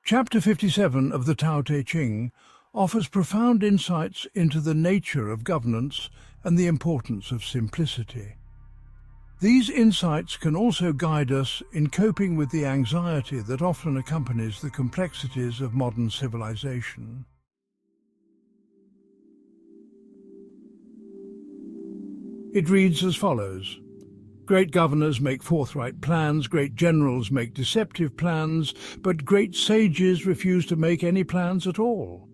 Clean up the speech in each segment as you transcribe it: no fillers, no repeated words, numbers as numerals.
Chapter 57 of the Tao Te Ching offers profound insights into the nature of governance and the importance of simplicity. These insights can also guide us in coping with the anxiety that often accompanies the complexities of modern civilization. It reads as follows. Great governors make forthright plans, great generals make deceptive plans, but great sages refuse to make any plans at all.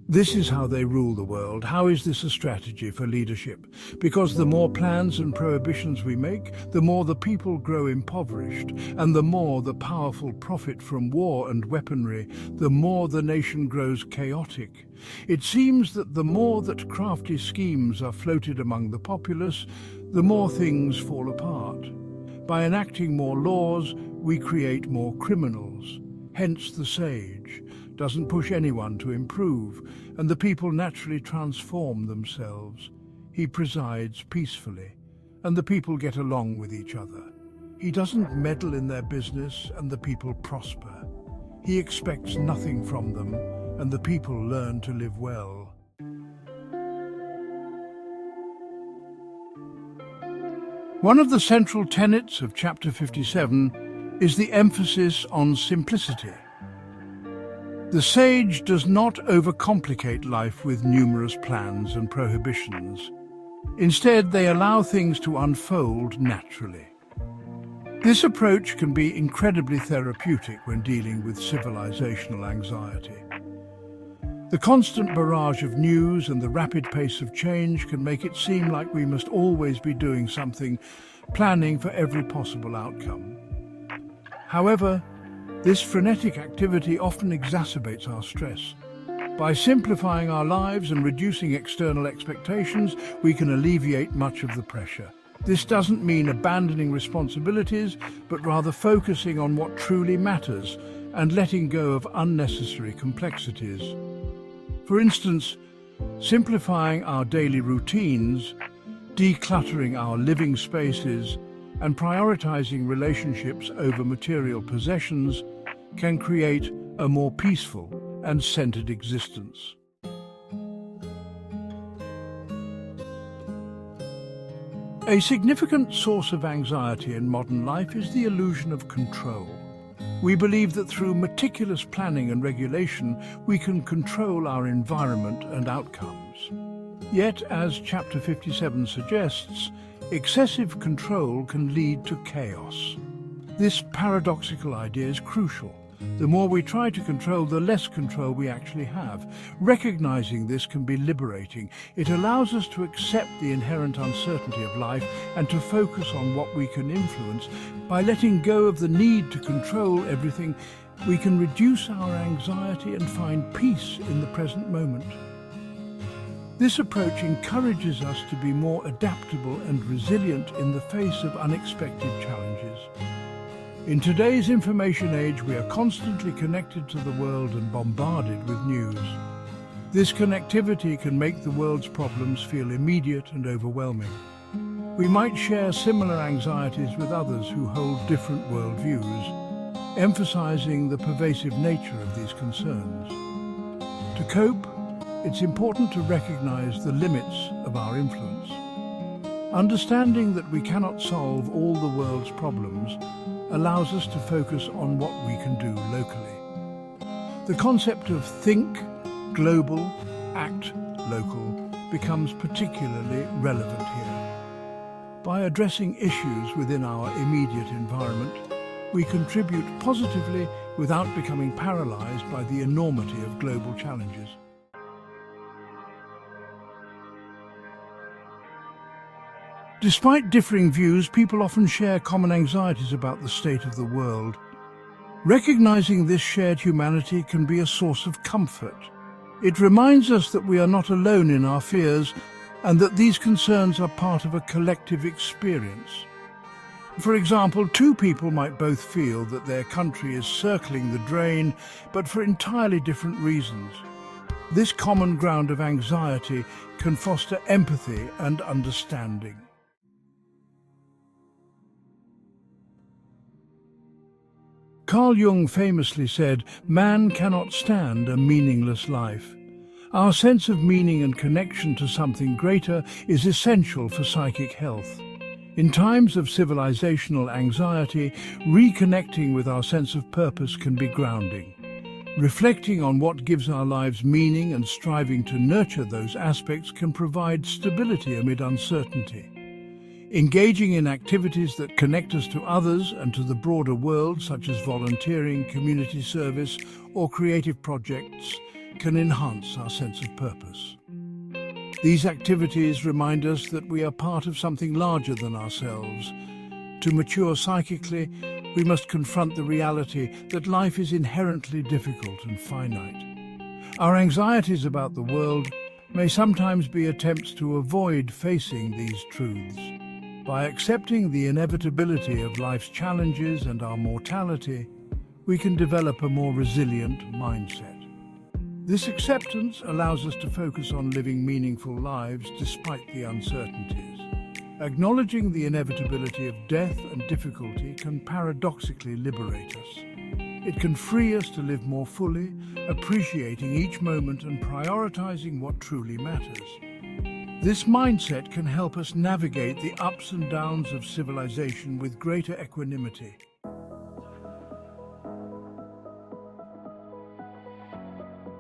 This is how they rule the world. How is this a strategy for leadership? Because the more plans and prohibitions we make, the more the people grow impoverished, and the more the powerful profit from war and weaponry, the more the nation grows chaotic. It seems that the more that crafty schemes are floated among the populace, the more things fall apart. By enacting more laws, we create more criminals. Hence the sage doesn't push anyone to improve, and the people naturally transform themselves. He presides peacefully, and the people get along with each other. He doesn't meddle in their business, and the people prosper. He expects nothing from them, and the people learn to live well. One of the central tenets of Chapter 57 is the emphasis on simplicity. The sage does not overcomplicate life with numerous plans and prohibitions. Instead, they allow things to unfold naturally. This approach can be incredibly therapeutic when dealing with civilizational anxiety. The constant barrage of news and the rapid pace of change can make it seem like we must always be doing something, planning for every possible outcome. However, this frenetic activity often exacerbates our stress. By simplifying our lives and reducing external expectations, we can alleviate much of the pressure. This doesn't mean abandoning responsibilities, but rather focusing on what truly matters and letting go of unnecessary complexities. For instance, simplifying our daily routines, decluttering our living spaces, and prioritizing relationships over material possessions can create a more peaceful and centered existence. A significant source of anxiety in modern life is the illusion of control. We believe that through meticulous planning and regulation, we can control our environment and outcomes. Yet, as Chapter 57 suggests, excessive control can lead to chaos. This paradoxical idea is crucial. The more we try to control, the less control we actually have. Recognizing this can be liberating. It allows us to accept the inherent uncertainty of life and to focus on what we can influence. By letting go of the need to control everything, we can reduce our anxiety and find peace in the present moment. This approach encourages us to be more adaptable and resilient in the face of unexpected challenges. In today's information age, we are constantly connected to the world and bombarded with news. This connectivity can make the world's problems feel immediate and overwhelming. We might share similar anxieties with others who hold different worldviews, emphasizing the pervasive nature of these concerns. To cope, it's important to recognize the limits of our influence. Understanding that we cannot solve all the world's problems allows us to focus on what we can do locally. The concept of think global, act local becomes particularly relevant here. By addressing issues within our immediate environment, we contribute positively without becoming paralyzed by the enormity of global challenges. Despite differing views, people often share common anxieties about the state of the world. Recognizing this shared humanity can be a source of comfort. It reminds us that we are not alone in our fears and that these concerns are part of a collective experience. For example, two people might both feel that their country is circling the drain, but for entirely different reasons. This common ground of anxiety can foster empathy and understanding. Carl Jung famously said, "Man cannot stand a meaningless life." Our sense of meaning and connection to something greater is essential for psychic health. In times of civilizational anxiety, reconnecting with our sense of purpose can be grounding. Reflecting on what gives our lives meaning and striving to nurture those aspects can provide stability amid uncertainty. Engaging in activities that connect us to others and to the broader world, such as volunteering, community service, or creative projects, can enhance our sense of purpose. These activities remind us that we are part of something larger than ourselves. To mature psychically, we must confront the reality that life is inherently difficult and finite. Our anxieties about the world may sometimes be attempts to avoid facing these truths. By accepting the inevitability of life's challenges and our mortality, we can develop a more resilient mindset. This acceptance allows us to focus on living meaningful lives despite the uncertainties. Acknowledging the inevitability of death and difficulty can paradoxically liberate us. It can free us to live more fully, appreciating each moment and prioritizing what truly matters. This mindset can help us navigate the ups and downs of civilization with greater equanimity.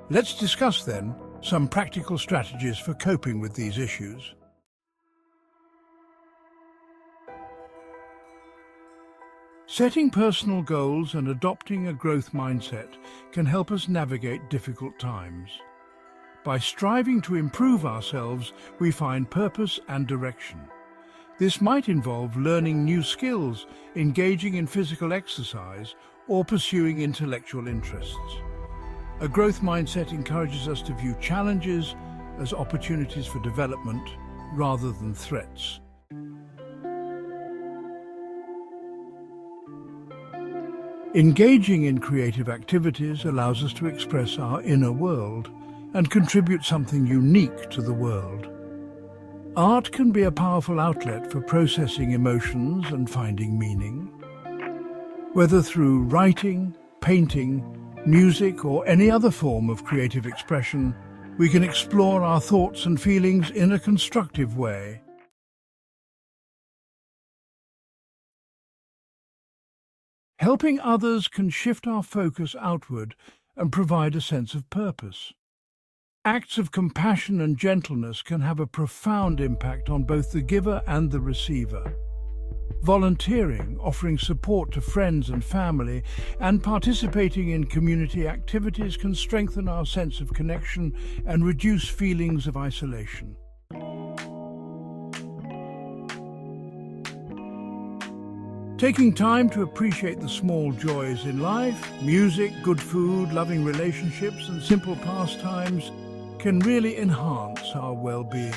Let's discuss then some practical strategies for coping with these issues. Setting personal goals and adopting a growth mindset can help us navigate difficult times. By striving to improve ourselves, we find purpose and direction. This might involve learning new skills, engaging in physical exercise, or pursuing intellectual interests. A growth mindset encourages us to view challenges as opportunities for development rather than threats. Engaging in creative activities allows us to express our inner world and contribute something unique to the world. Art can be a powerful outlet for processing emotions and finding meaning. Whether through writing, painting, music, or any other form of creative expression, we can explore our thoughts and feelings in a constructive way. Helping others can shift our focus outward and provide a sense of purpose. Acts of compassion and gentleness can have a profound impact on both the giver and the receiver. Volunteering, offering support to friends and family, and participating in community activities can strengthen our sense of connection and reduce feelings of isolation. Taking time to appreciate the small joys in life, music, good food, loving relationships, and simple pastimes can really enhance our well-being.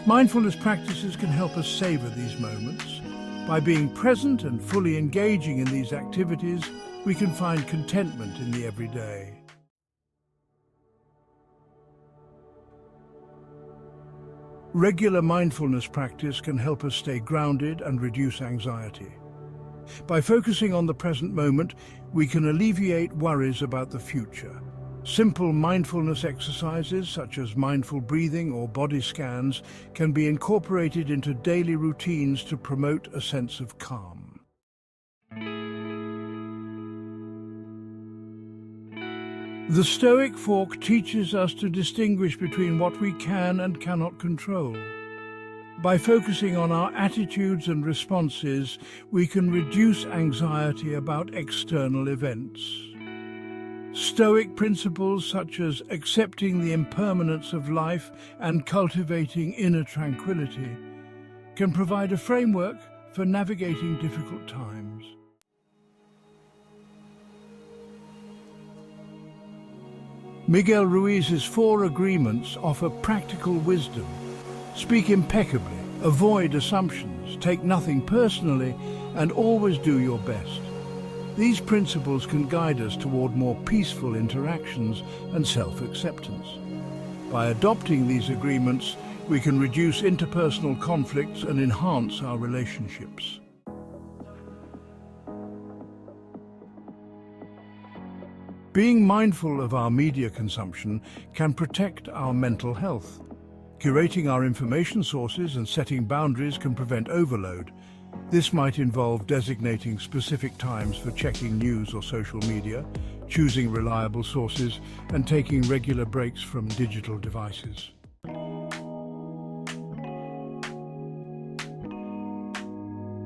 Mindfulness practices can help us savor these moments. By being present and fully engaging in these activities, we can find contentment in the everyday. Regular mindfulness practice can help us stay grounded and reduce anxiety. By focusing on the present moment, we can alleviate worries about the future. Simple mindfulness exercises, such as mindful breathing or body scans, can be incorporated into daily routines to promote a sense of calm. The Stoic fork teaches us to distinguish between what we can and cannot control. By focusing on our attitudes and responses, we can reduce anxiety about external events. Stoic principles such as accepting the impermanence of life and cultivating inner tranquility can provide a framework for navigating difficult times. Miguel Ruiz's 4 agreements offer practical wisdom. Speak impeccably, avoid assumptions, take nothing personally, and always do your best. These principles can guide us toward more peaceful interactions and self-acceptance. By adopting these agreements, we can reduce interpersonal conflicts and enhance our relationships. Being mindful of our media consumption can protect our mental health. Curating our information sources and setting boundaries can prevent overload. This might involve designating specific times for checking news or social media, choosing reliable sources, and taking regular breaks from digital devices.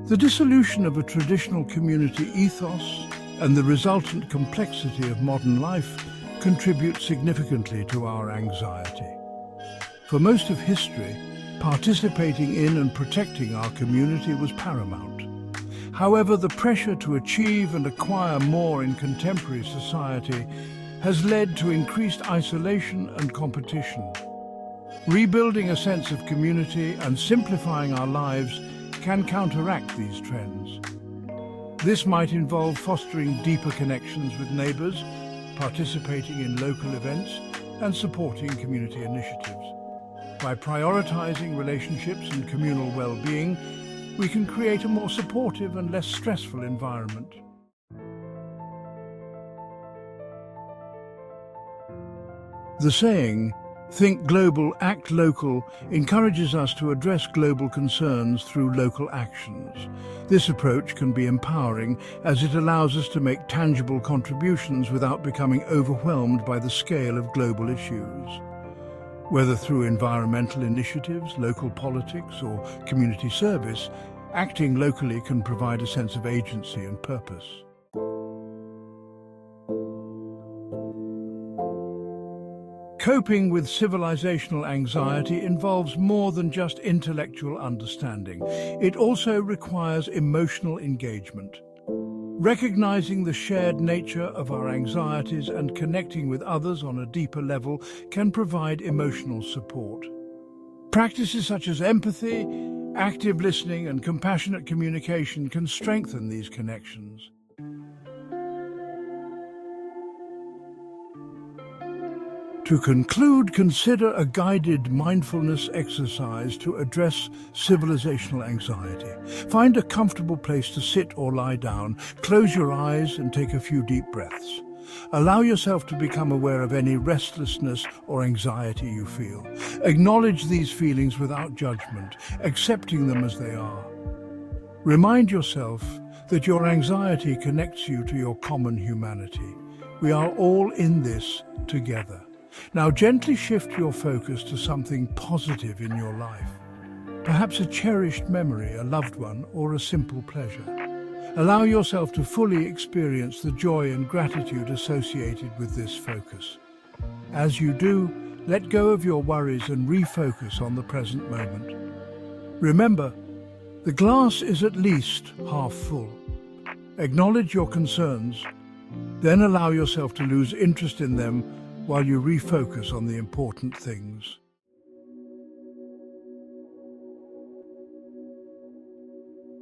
The dissolution of a traditional community ethos and the resultant complexity of modern life contribute significantly to our anxiety. For most of history, participating in and protecting our community was paramount. However, the pressure to achieve and acquire more in contemporary society has led to increased isolation and competition. Rebuilding a sense of community and simplifying our lives can counteract these trends. This might involve fostering deeper connections with neighbours, participating in local events, and supporting community initiatives. By prioritizing relationships and communal well-being, we can create a more supportive and less stressful environment. The saying, "Think global, act local," encourages us to address global concerns through local actions. This approach can be empowering as it allows us to make tangible contributions without becoming overwhelmed by the scale of global issues. Whether through environmental initiatives, local politics, or community service, acting locally can provide a sense of agency and purpose. Coping with civilizational anxiety involves more than just intellectual understanding. It also requires emotional engagement. Recognizing the shared nature of our anxieties and connecting with others on a deeper level can provide emotional support. Practices such as empathy, active listening, and compassionate communication can strengthen these connections. To conclude, consider a guided mindfulness exercise to address civilizational anxiety. Find a comfortable place to sit or lie down, close your eyes and take a few deep breaths. Allow yourself to become aware of any restlessness or anxiety you feel. Acknowledge these feelings without judgment, accepting them as they are. Remind yourself that your anxiety connects you to your common humanity. We are all in this together. Now gently shift your focus to something positive in your life. Perhaps a cherished memory, a loved one, or a simple pleasure. Allow yourself to fully experience the joy and gratitude associated with this focus. As you do, let go of your worries and refocus on the present moment. Remember, the glass is at least half full. Acknowledge your concerns, then allow yourself to lose interest in them while you refocus on the important things.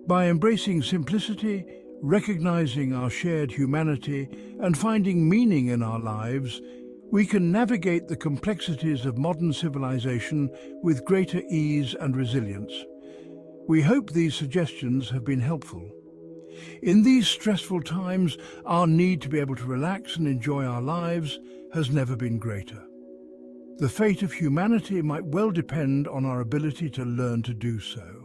By embracing simplicity, recognizing our shared humanity, and finding meaning in our lives, we can navigate the complexities of modern civilization with greater ease and resilience. We hope these suggestions have been helpful. In these stressful times, our need to be able to relax and enjoy our lives has never been greater. The fate of humanity might well depend on our ability to learn to do so.